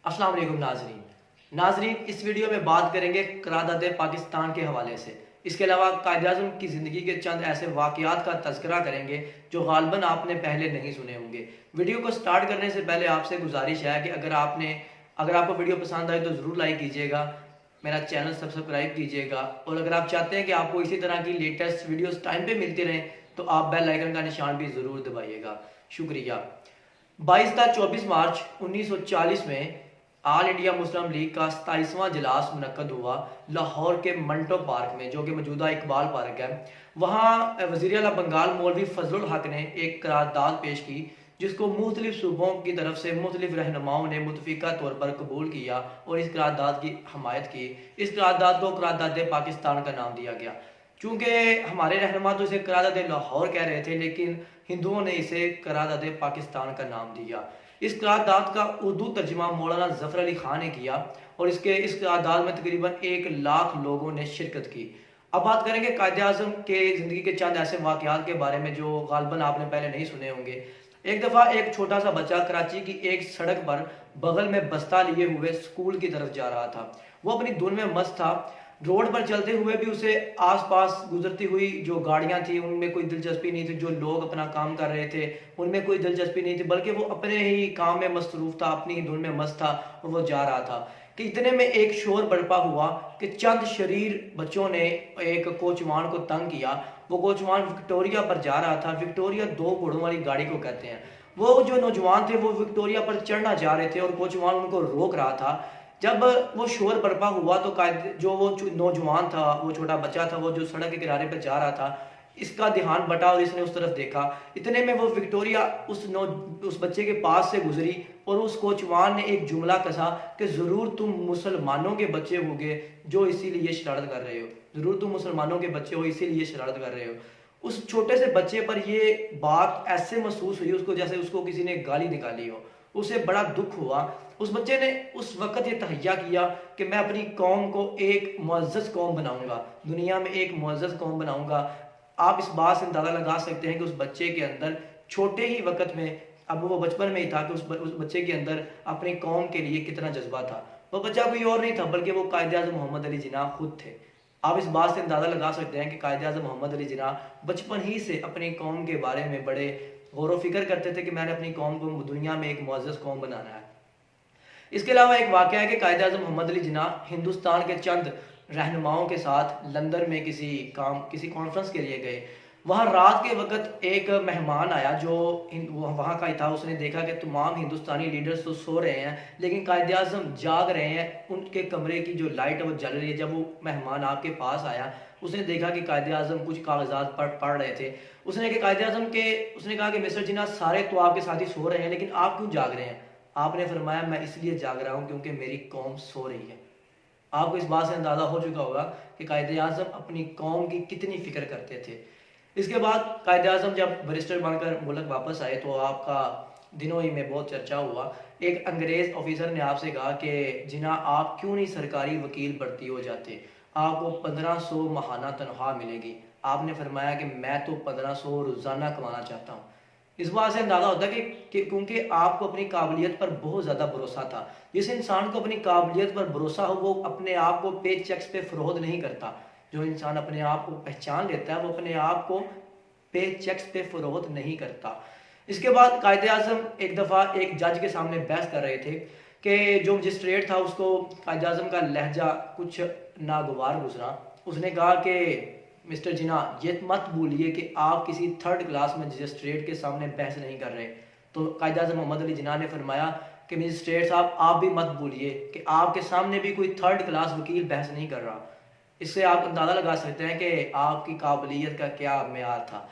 अस्सलाम वालेकुम नाजरीन, इस वीडियो में बात करेंगे करारदाद पाकिस्तान के हवाले से। इसके अलावा कायद-ए-आज़म की ज़िंदगी के चंद ऐसे वाक़यात का तज़किरा करेंगे जो ग़ालिबन आपने पहले नहीं सुने होंगे। वीडियो को स्टार्ट करने से पहले आपसे गुजारिश है कि अगर आपको वीडियो पसंद आए तो ज़रूर लाइक कीजिएगा, मेरा चैनल सब्सक्राइब कीजिएगा और अगर आप चाहते हैं कि आपको इसी तरह की लेटेस्ट वीडियोज़ टाइम पर मिलती रहें तो आप बेल आइकन का निशान भी ज़रूर दबाइएगा। शुक्रिया। 22 मार्च 1940 में ऑल इंडिया मुस्लिम लीग का 27वां इजलास मुनक्कद हुआ लाहौर के मंटो पार्क में, जो कि मौजूदा इकबाल पार्क है। वहाँ वज़ीर आला बंगाल मौलवी फजलुल हक ने एक करारदाद पेश की जिसको मुख्तलिफ सूबों की तरफ से मुख्तलिफ रहनुमाओं ने मुतफ़िका तौर पर कबूल किया और इस करारदाद की हमायत की। इस करारदाद को करारदाद पाकिस्तान का नाम दिया गया। चूँकि हमारे रहनुमा तो इसे करारदाद लाहौर कह रहे थे, लेकिन हिंदुओं ने इसे करारदाद पाकिस्तान का नाम दिया। इस करारदाद का उर्दू तर्जुमा मौलाना ज़फ़र अली खान ने किया और इस करारदाद में तकरीबन 1 लाख लोगों ने शिरकत की। अब बात करेंगे कायद-ए-आज़म के ज़िंदगी के चंद ऐसे वाक़यात के बारे में जो ग़ालिबन आपने पहले नहीं सुने होंगे। एक दफ़ा एक छोटा सा बच्चा कराची की एक सड़क पर बगल में बस्ता लिए हुए स्कूल की तरफ जा रहा था। वो अपनी धुन में मस्त था। रोड पर चलते हुए भी उसे आसपास गुजरती हुई जो गाड़ियां थी उनमें कोई दिलचस्पी नहीं थी, जो लोग अपना काम कर रहे थे उनमें कोई दिलचस्पी नहीं थी, बल्कि वो अपने ही काम में मसरूफ था, अपनी ही धुन में मस्त था और वो जा रहा था कि इतने में एक शोर बर्पा हुआ कि चंद शरीर बच्चों ने एक कोचवान को तंग किया। वो कोचवान विक्टोरिया पर जा रहा था। विक्टोरिया 2 घोड़ों वाली गाड़ी को कहते हैं। वो जो नौजवान थे वो विक्टोरिया पर चढ़ना चाह रहे थे और कोचवान उनको रोक रहा था। जब वो शोर बर्पा हुआ तो जो वो नौजवान था, वो छोटा बच्चा था, वो जो सड़क के किनारे पर जा रहा था, इसका ध्यान बटा और इसने उस तरफ देखा। इतने में वो विक्टोरिया उस बच्चे के पास से गुजरी और उस कोचवान ने एक जुमला कसा कि ज़रूर तुम मुसलमानों के बच्चे होगे जो इसीलिए शरारत कर रहे हो, ज़रूर तुम मुसलमानों के बच्चे हो इसीलिए शरारत कर रहे हो। उस छोटे से बच्चे पर ये बात ऐसे महसूस हुई उसको जैसे उसको किसी ने गाली निकाली हो। उसे बड़ा दुख हुआ। उस बच्चे ने उस वक़्त ये तहैया किया कि मैं अपनी कौम को एक मुअज़्ज़ज़ कौम बनाऊंगा, दुनिया में एक मुअज़्ज़ज़ कौम बनाऊंगा। आप इस बात से अंदाज़ा लगा सकते हैं कि उस बच्चे के अंदर छोटे ही वक़्त में, अब वो बचपन में ही था, कि उस बच्चे के अंदर अपनी कौम के लिए कितना जज्बा था। वो बच्चा कोई और नहीं था बल्कि वो कायद-ए-आज़म मोहम्मद अली जिन्ना खुद थे। आप इस बात से अंदाज़ा लगा सकते हैं कि कायद-ए-आज़म मोहम्मद अली जिन्ना बचपन ही से अपनी कौम के बारे में बड़े गौर व फ़िक्र करते थे कि मैंने अपनी कौम को दुनिया में एक मुअज़्ज़ज़ कौम बनाना है। इसके अलावा एक वाक़या है कि कायद-ए-आज़म मोहम्मद अली जिन्ना हिंदुस्तान के चंद रहनुमाओं के साथ लंदन में किसी कॉन्फ्रेंस के लिए गए। वहाँ रात के वक़्त एक मेहमान आया जो वहाँ का ही था। उसने देखा कि तमाम हिंदुस्तानी लीडर्स तो सो रहे हैं लेकिन कायद-ए-आज़म जाग रहे हैं। उनके कमरे की जो लाइट है वो जल रही है। जब वो मेहमान आपके पास आया, उसने देखा कि कायद-ए-आज़म कुछ कागज़ात पढ़ रहे थे। उसने कहा कि मिस्टर जिन्ना, सारे तो आपके साथ ही सो रहे हैं लेकिन आप क्यों जाग रहे हैं? आपने फरमाया, मैं इसलिए जाग रहा हूँ क्योंकि मेरी कौम सो रही है। आपको इस बात से अंदाज़ा हो चुका होगा कि कायद-ए-आज़म अपनी कौम की कितनी फ़िक्र करते थे। इसके बाद कायद-ए-आज़म जब बैरिस्टर बनकर मुल्क वापस आए तो आपका दिनों ही में बहुत चर्चा हुआ। एक अंग्रेज़ ऑफिसर ने आपसे कहा कि जिन्ना, आप क्यों नहीं सरकारी वकील भर्ती हो जाते, आपको 1500 माहाना तनख्वाह मिलेगी। आपने फरमाया कि मैं तो 1500 रोज़ाना कमाना चाहता हूँ। इस बात से अंदाज़ा होता है कि क्योंकि आपको अपनी काबिलियत पर बहुत ज़्यादा भरोसा था। जिस इंसान को अपनी काबिलियत पर भरोसा हो वो अपने आप को पे चेक्स पे फ़रोख्त नहीं करता। जो इंसान अपने आप को पहचान लेता है वो अपने आप को पे चेक्स पे फ़रोख्त नहीं करता। इसके बाद कायद-ए-आज़म एक दफ़ा एक जज के सामने बहस कर रहे थे कि जो मजिस्ट्रेट था उसको कायद-ए-आज़म का लहजा कुछ नागवार गुजरा। उसने कहा कि मिस्टर जिन्ना, ये मत भूलिए कि आप किसी 3rd क्लास मजिस्ट्रेट के सामने बहस नहीं कर रहे। तो कायद-ए-आज़म मोहम्मद अली जिन्ना ने फरमाया कि मजिस्ट्रेट साहब, आप भी मत भूलिए कि आपके सामने भी कोई 3rd क्लास वकील बहस नहीं कर रहा। इससे आप अंदाज़ा लगा सकते हैं कि आपकी काबिलियत का क्या मेयार था।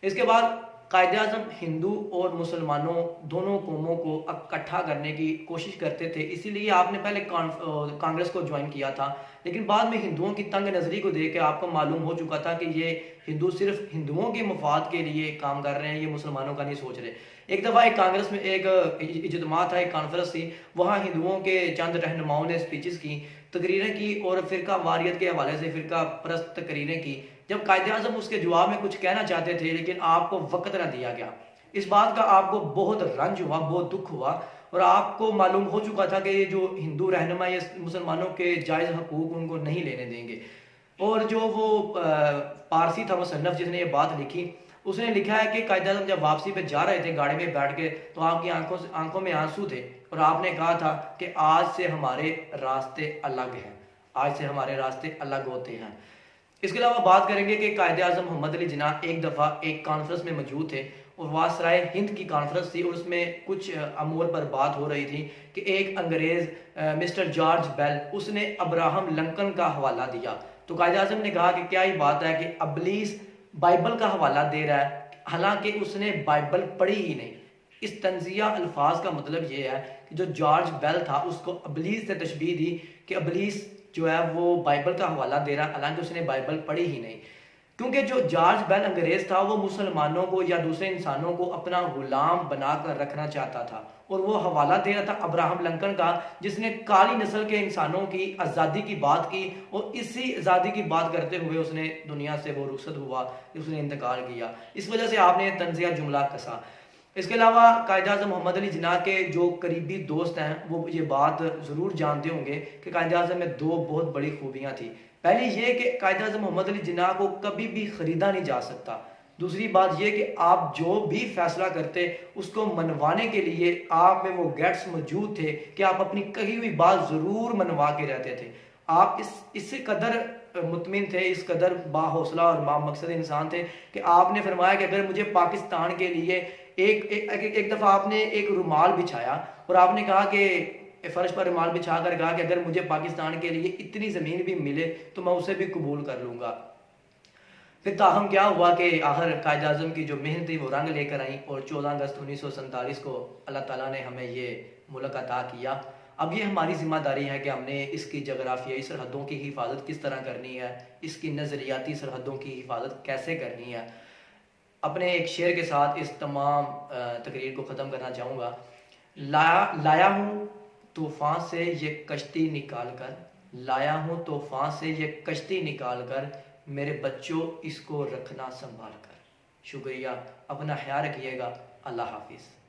इसके बाद कायद-ए-आज़म हिंदू और मुसलमानों दोनों कौमों को इकट्ठा करने की कोशिश करते थे। इसीलिए आपने पहले कांग्रेस को ज्वाइन किया था, लेकिन बाद में हिंदुओं की तंग नज़री को देख के आपको मालूम हो चुका था कि ये हिंदू सिर्फ हिंदुओं के मफाद के लिए काम कर रहे हैं, ये मुसलमानों का नहीं सोच रहे। एक दफ़ा एक कांग्रेस में एक इज्तिमा था, एक कॉन्फ्रेंस थी। वहाँ हिंदुओं के चंद रहनुमाओं ने स्पीचेस की, तकरीरें की और फ़िरका वारियत के हवाले से फ़िरका परस्त तकरीरें की। जब कायद-ए-आज़म उसके जवाब में कुछ कहना चाहते थे लेकिन आपको वक़्त ना दिया गया। इस बात का आपको बहुत रंज हुआ, बहुत दुख हुआ और आपको मालूम हो चुका था कि ये जो हिंदू रहनुमा ये मुसलमानों के जायज़ हकूक उनको नहीं लेने देंगे। और जो वो पारसी था मुसन्नफ़ जिसने ये बात लिखी, उसने लिखा है कि कायद-ए-आज़म जब वापसी पे जा रहे थे गाड़ी में बैठ के, तो आपकी आंखों में आंसू थे और आपने कहा था कि आज से हमारे रास्ते अलग हैं, आज से हमारे रास्ते अलग होते हैं। इसके अलावा बात करेंगे कि कायद-ए-आज़म मोहम्मद अली जिन्नाह एक दफ़ा एक कॉन्फ्रेंस में मौजूद थे और वासराय हिंद की कॉन्फ्रेंस थी और उसमें कुछ अमूर पर बात हो रही थी कि एक अंग्रेज़ मिस्टर जॉर्ज बेल उसने अब्राहम लिंकन का हवाला दिया। तो कायद-ए-आज़म ने कहा कि क्या ये बात है कि इब्लीस बाइबल का हवाला दे रहा है, हालांकि उसने बाइबल पढ़ी ही नहीं। इस तंजिया अल्फाज का मतलब ये है कि जो जॉर्ज बेल था उसको इब्लीस से तशबीह दी कि इब्लीस जो है वो बाइबल का हवाला दे रहा है, हालांकि उसने बाइबल पढ़ी ही नहीं। क्योंकि जो जॉर्ज बेल अंग्रेज था वो मुसलमानों को या दूसरे इंसानों को अपना गुलाम बनाकर रखना चाहता था और वो हवाला दे रहा था अब्राहम लिंकन का, जिसने काली नस्ल के इंसानों की आज़ादी की बात की और इसी आज़ादी की बात करते हुए उसने दुनिया से वो रुखसत हुआ, उसने इंतकाल किया। इस वजह से आपने तंजिया जुमला कसा। इसके अलावा कायद-ए-आज़म मोहम्मद अली जिन्नाह के जो करीबी दोस्त हैं वो ये बात ज़रूर जानते होंगे कि कायद-ए-आज़म में दो बहुत बड़ी खूबियाँ थी। पहली ये कि कायद-ए-आज़म मोहम्मद अली जिन्नाह को कभी भी ख़रीदा नहीं जा सकता। दूसरी बात ये कि आप जो भी फैसला करते उसको मनवाने के लिए आप में वो गट्स मौजूद थे कि आप अपनी कही हुई बात ज़रूर मनवा के रहते थे। आप इससे कदर मुतमिन थे, इस कदर बाहौसला और बामकसद इंसान थे कि आपने फरमाया कि अगर मुझे पाकिस्तान के लिए एक दफ़ा आपने एक रुमाल बिछाया और आपने कहा कि फर्श पर रुमाल बिछा कर कहा कि अगर मुझे पाकिस्तान के लिए इतनी ज़मीन भी मिले तो मैं उसे भी कबूल कर लूँगा। फिर ताहम क्या हुआ कि आखिर कायद-ए-आज़म की जो मेहनत थी वो रंग लेकर आई और 14 अगस्त 1947 को अल्लाह ताला ने हमें ये मुल्क अता किया। अब ये हमारी ज़िम्मेदारी है कि हमने इसकी जगराफियाई सरहदों की हिफाजत किस तरह करनी है, इसकी नज़रियाती सरहदों की हिफाजत कैसे करनी है। अपने एक शेर के साथ इस तमाम तकरीर को ख़त्म करना चाहूँगा। लाया हूँ तूफ़ान से ये कश्ती निकाल कर, लाया हूँ तूफ़ान से ये कश्ती निकाल कर, मेरे बच्चों इसको रखना संभाल कर। शुक्रिया, अपना ख्याल रखिएगा। अल्लाह हाफिज़।